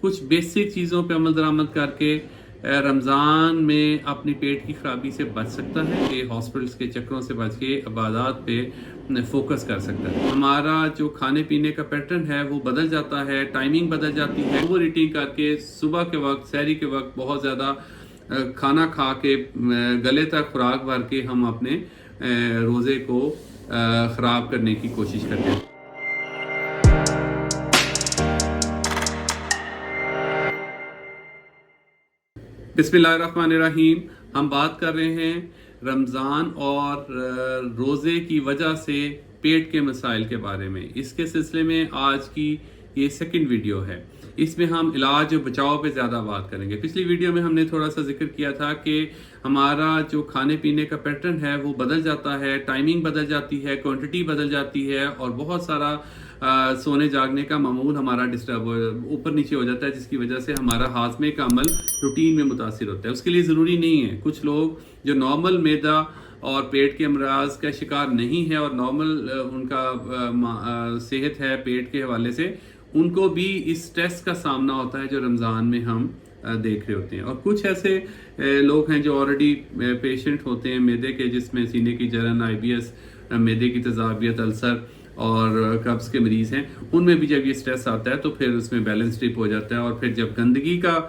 कुछ बेसिक चीज़ों पे अमल दरामद करके रमज़ान में अपनी पेट की खराबी से बच सकता है, कि हॉस्पिटल्स के चक्करों से बच के इबादत पे फोकस कर सकता है। हमारा जो खाने पीने का पैटर्न है वो बदल जाता है, टाइमिंग बदल जाती है। ओवर ईटिंग करके सुबह के वक्त, सहरी के वक्त बहुत ज़्यादा खाना खा के गले तक खुराक भर के हम अपने रोज़े को ख़राब करने की कोशिश करते हैं। बिस्मिल्लाहिर्रहमानिर्रहीम। हम बात कर रहे हैं रमज़ान और रोज़े की वजह से पेट के मसाइल के बारे में। इसके सिलसिले में आज की ये सेकंड वीडियो है। इसमें हम इलाज और बचाव पे ज़्यादा बात करेंगे। पिछली वीडियो में हमने थोड़ा सा जिक्र किया था कि हमारा जो खाने पीने का पैटर्न है वो बदल जाता है, टाइमिंग बदल जाती है, क्वांटिटी बदल जाती है और बहुत सारा सोने जागने का मामूल हमारा डिस्टर्ब ऊपर नीचे हो जाता है, जिसकी वजह से हमारा हाजमे का अमल रूटीन में मुतासिर होता है। उसके लिए ज़रूरी नहीं है, कुछ लोग जो नॉर्मल मैदा और पेट के अमराज का शिकार नहीं है और नॉर्मल उनका सेहत है पेट के हवाले से, उनको भी इस स्ट्रेस का सामना होता है जो रमज़ान में हम देख रहे होते हैं। और कुछ ऐसे लोग हैं जो ऑलरेडी पेशेंट होते हैं मैदे के, जिसमें सीने की जलन, IBS, मैदे की तेज़ाबियत, अल्सर और कब्ज़ के मरीज़ हैं। उनमें भी जब ये स्ट्रेस आता है तो फिर उसमें बैलेंस ट्रिप हो जाता है। और फिर जब गंदगी का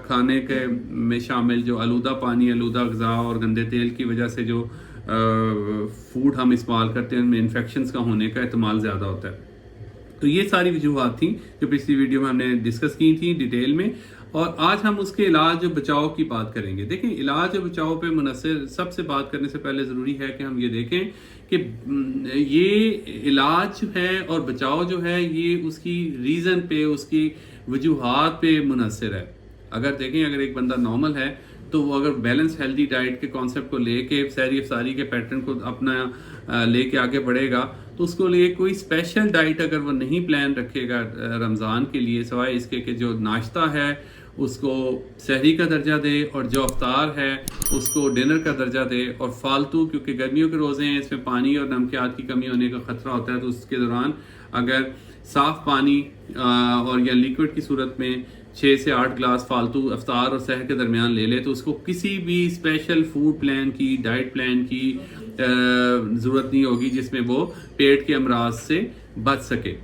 खाने के में शामिल जो आलूदा पानी, आलूदा ग़िज़ा और गंदे तेल की वजह से जो फूड हम इस्तेमाल करते हैं उनमें इन्फेक्शंस का होने का एहतमाल ज़्यादा होता है। तो ये सारी वजूहात थी जो पिछली वीडियो में हमने डिस्कस की थी डिटेल में, और आज हम उसके इलाज और बचाव की बात करेंगे। देखें, इलाज और बचाव पे मुनस्सिर सबसे बात करने से पहले ज़रूरी है कि हम ये देखें कि ये इलाज है और बचाव जो है ये उसकी रीज़न पे, उसकी वजूहात पे मुनस्सिर है। अगर देखें, अगर एक बंदा नॉर्मल है तो वो अगर बैलेंस हेल्दी डाइट के कॉन्सेप्ट को लेके सहरी अफ्तारी के पैटर्न को अपना लेके आगे बढ़ेगा तो उसको लिए कोई स्पेशल डाइट अगर वो नहीं प्लान रखेगा रमज़ान के लिए, सिवाय इसके कि जो नाश्ता है उसको सहरी का दर्जा दे और जो अफ्तार है उसको डिनर का दर्जा दे, और फालतू, क्योंकि गर्मियों के रोज़े हैं, इसमें पानी और नमकियात की कमी होने का ख़तरा होता है, तो उसके दौरान अगर साफ़ पानी और या लिक्विड की सूरत में 6 से 8 ग्लास फालतू अफ्तार और सहर के दरमियान ले ले तो उसको किसी भी स्पेशल फूड प्लान की, डाइट प्लान की ज़रूरत नहीं होगी जिसमें वो पेट के अमराज से बच सके।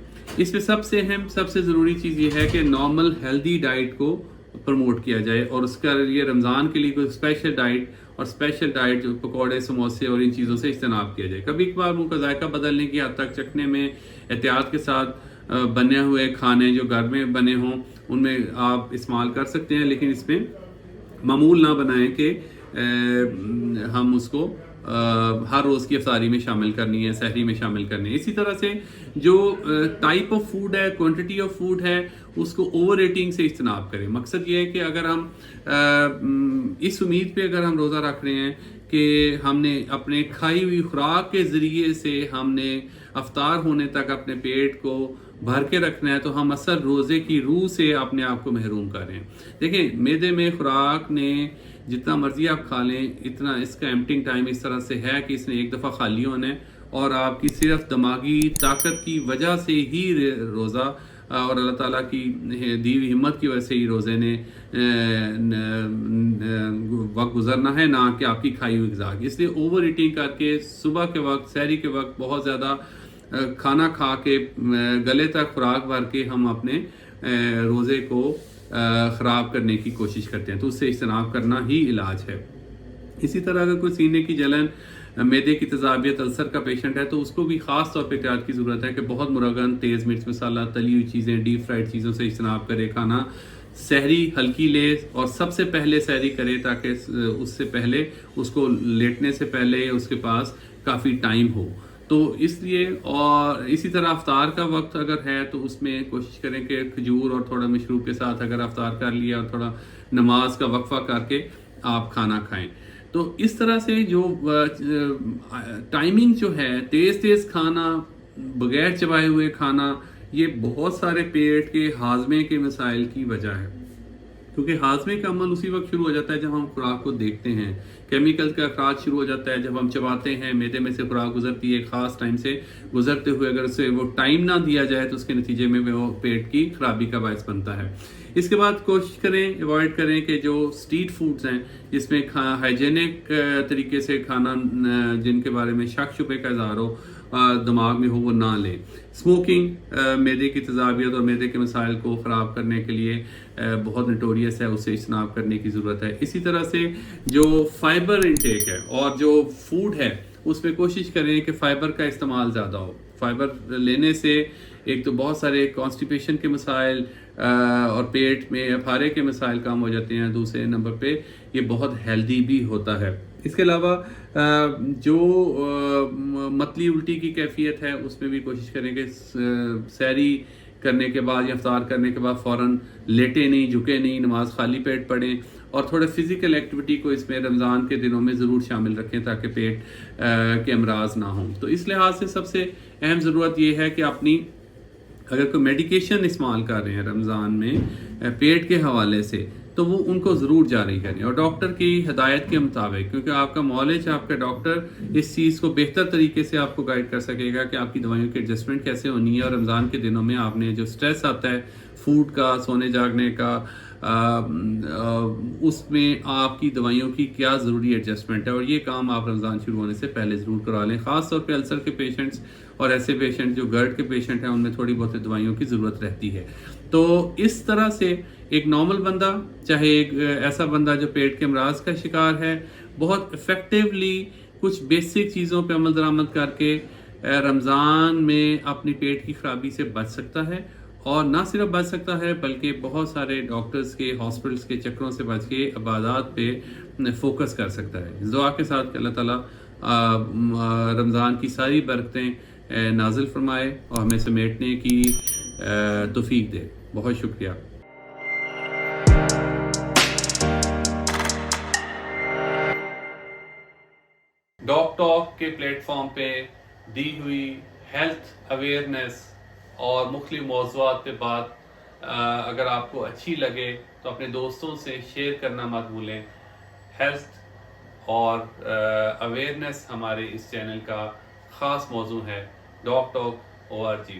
इसमें सबसे अहम, सबसे ज़रूरी चीज़ ये है कि नॉर्मल हेल्दी डाइट को प्रमोट किया जाए, और उसका लिए रमज़ान के लिए कोई स्पेशल डाइट जो पकौड़े, समोसे और इन चीज़ों से इज्तनाब किया जाए। कभी कभार मुँह का जायका बदलने की हद तक चखने में एहतियात के साथ बने हुए खाने जो घर में बने हों उनमें आप इस्तेमाल कर सकते हैं, लेकिन इसमें मामूल ना बनाएं कि हम उसको हर रोज़ की अफ्तारी में शामिल करनी है, सहरी में शामिल करनी है। इसी तरह से जो टाइप ऑफ फूड है, क्वांटिटी ऑफ फूड है, उसको ओवर ईटिंग से इज्तनाब करें। मकसद ये है कि अगर हम इस उम्मीद पे अगर हम रोज़ा रख रहे हैं कि हमने अपने खाई हुई खुराक के ज़रिए से हमने अफ्तार होने तक अपने पेट को भर के रखना है, तो हम असल रोज़े की रूह से अपने आप को महरूम कर रहे हैं। देखें, मैदे में खुराक ने जितना मर्जी आप खा लें, इतना इसका एम्प्टिंग टाइम इस तरह से है कि इसने एक दफ़ा खाली होना है, और आपकी सिर्फ दिमागी ताकत की वजह से ही रोज़ा और अल्लाह ताला की दी हुई हिम्मत की वजह से ही रोज़े ने वक्त गुजरना है, ना कि आपकी खाई हुई ग़िज़ा। इसलिए ओवर ईटिंग करके सुबह के वक्त, सहरी के वक्त बहुत ज़्यादा खाना खा के गले तक खुराक भर के हम अपने रोज़े को ख़राब करने की कोशिश करते हैं, तो उससे इज्तनाब करना ही इलाज है। इसी तरह अगर कोई सीने की जलन, मैदे की तेज़ाबियत, अल्सर का पेशेंट है तो उसको भी ख़ास तौर पे एहतियात की ज़रूरत है कि बहुत मुरगन, तेज़ मिर्च मसाला, तली हुई चीज़ें, डीप फ्राइड चीज़ों से इज्तनाब करे। खाना सहरी हल्की ले और सबसे पहले सहरी करे, ताकि उससे पहले उसको लेटने से पहले उसके पास काफ़ी टाइम हो। तो इसलिए, और इसी तरह अफ्तार का वक्त अगर है तो उसमें कोशिश करें कि खजूर और थोड़ा मशरूब के साथ अगर अफ्तार कर लिया और थोड़ा नमाज का वक्फा करके आप खाना खाएं। तो इस तरह से जो टाइमिंग जो है, तेज़ खाना, बगैर चबाए हुए खाना, ये बहुत सारे पेट के हाजमे के मसाइल की वजह है। کیونکہ ہاضمے کا عمل اسی وقت شروع ہو جاتا ہے جب ہم خوراک کو دیکھتے ہیں. کیمیکل کا اخراج شروع ہو جاتا ہے جب ہم چباتے ہیں، معدے میں سے خوراک گزرتی ہے، خاص ٹائم سے گزرتے ہوئے اگر اسے وہ ٹائم نہ دیا جائے تو اس کے نتیجے میں وہ پیٹ کی خرابی کا باعث بنتا ہے. اس کے بعد کوشش کریں، ایوائڈ کریں کہ جو اسٹریٹ فوڈز ہیں جس میں ہائیجینک طریقے سے کھانا جن کے بارے میں شک شبے کا اظہار ہو دماغ میں ہو، وہ نہ لیں. اسموکنگ معدے کی تیزابیت اور معدے کے مسائل کو خراب کرنے کے لیے بہت نٹوریس ہے، اسے اجتناب کرنے کی ضرورت ہے. اسی طرح سے جو فائبر انٹیک ہے اور جو فوڈ ہے اس میں کوشش کریں کہ فائبر کا استعمال زیادہ ہو. فائبر لینے سے ایک تو بہت سارے کانسٹیپیشن کے مسائل اور پیٹ میں پھارے کے مسائل کام ہو جاتے ہیں. دوسرے نمبر پہ یہ بہت ہیلدی بھی ہوتا ہے. اس کے علاوہ جو متلی الٹی کی کیفیت ہے اس میں بھی کوشش کریں کہ سحری کرنے کے بعد یا افطار کرنے کے بعد فوراً لیٹے نہیں، جھکے نہیں، نماز خالی پیٹ پڑھیں اور تھوڑے فزیکل ایکٹیویٹی کو اس میں رمضان کے دنوں میں ضرور شامل رکھیں تاکہ پیٹ کے امراض نہ ہوں. تو اس لحاظ سے سب سے اہم ضرورت یہ ہے کہ اپنی اگر کوئی میڈیکیشن استعمال کر رہے ہیں رمضان میں پیٹ کے حوالے سے تو وہ ان کو ضرور جاری کریں اور ڈاکٹر کی ہدایت کے مطابق، کیونکہ آپ کا معالج، آپ کا ڈاکٹر اس چیز کو بہتر طریقے سے آپ کو گائیڈ کر سکے گا کہ آپ کی دوائیوں کی ایڈجسٹمنٹ کیسے ہونی ہے. اور رمضان کے دنوں میں آپ نے جو سٹریس آتا ہے فوڈ کا، سونے جاگنے کا، اس میں آپ کی دوائیوں کی کیا ضروری ایڈجسٹمنٹ ہے، اور یہ کام آپ رمضان شروع ہونے سے پہلے ضرور کرا لیں. خاص طور پہ السر کے پیشنٹس اور ایسے پیشنٹ جو گرڈ کے پیشنٹ ہیں ان میں تھوڑی بہت دوائیوں کی ضرورت رہتی ہے. تو اس طرح سے ایک نارمل بندہ، چاہے ایک ایسا بندہ جو پیٹ کے امراض کا شکار ہے، بہت افیکٹولی کچھ بیسک چیزوں پہ عمل درآمد کر کے رمضان میں اپنی پیٹ کی خرابی سے بچ سکتا ہے. اور نہ صرف بچ سکتا ہے بلکہ بہت سارے ڈاکٹرز کے، ہاسپٹلس کے چکروں سے بچ کے عبادات پہ فوکس کر سکتا ہے. اس دعا کے ساتھ کہ اللہ تعالیٰ رمضان کی ساری برکتیں نازل فرمائے اور ہمیں سمیٹنے کی توفیق دے. بہت شکریہ. ڈاک ٹاک کے پلیٹ فارم پہ دی ہوئی ہیلتھ اویئرنیس اور مختلف موضوعات پہ بات اگر آپ کو اچھی لگے تو اپنے دوستوں سے شیئر کرنا مت بھولیں. ہیلتھ اور اویئرنیس ہمارے اس چینل کا خاص موضوع ہے. ڈاک ٹاک ORG.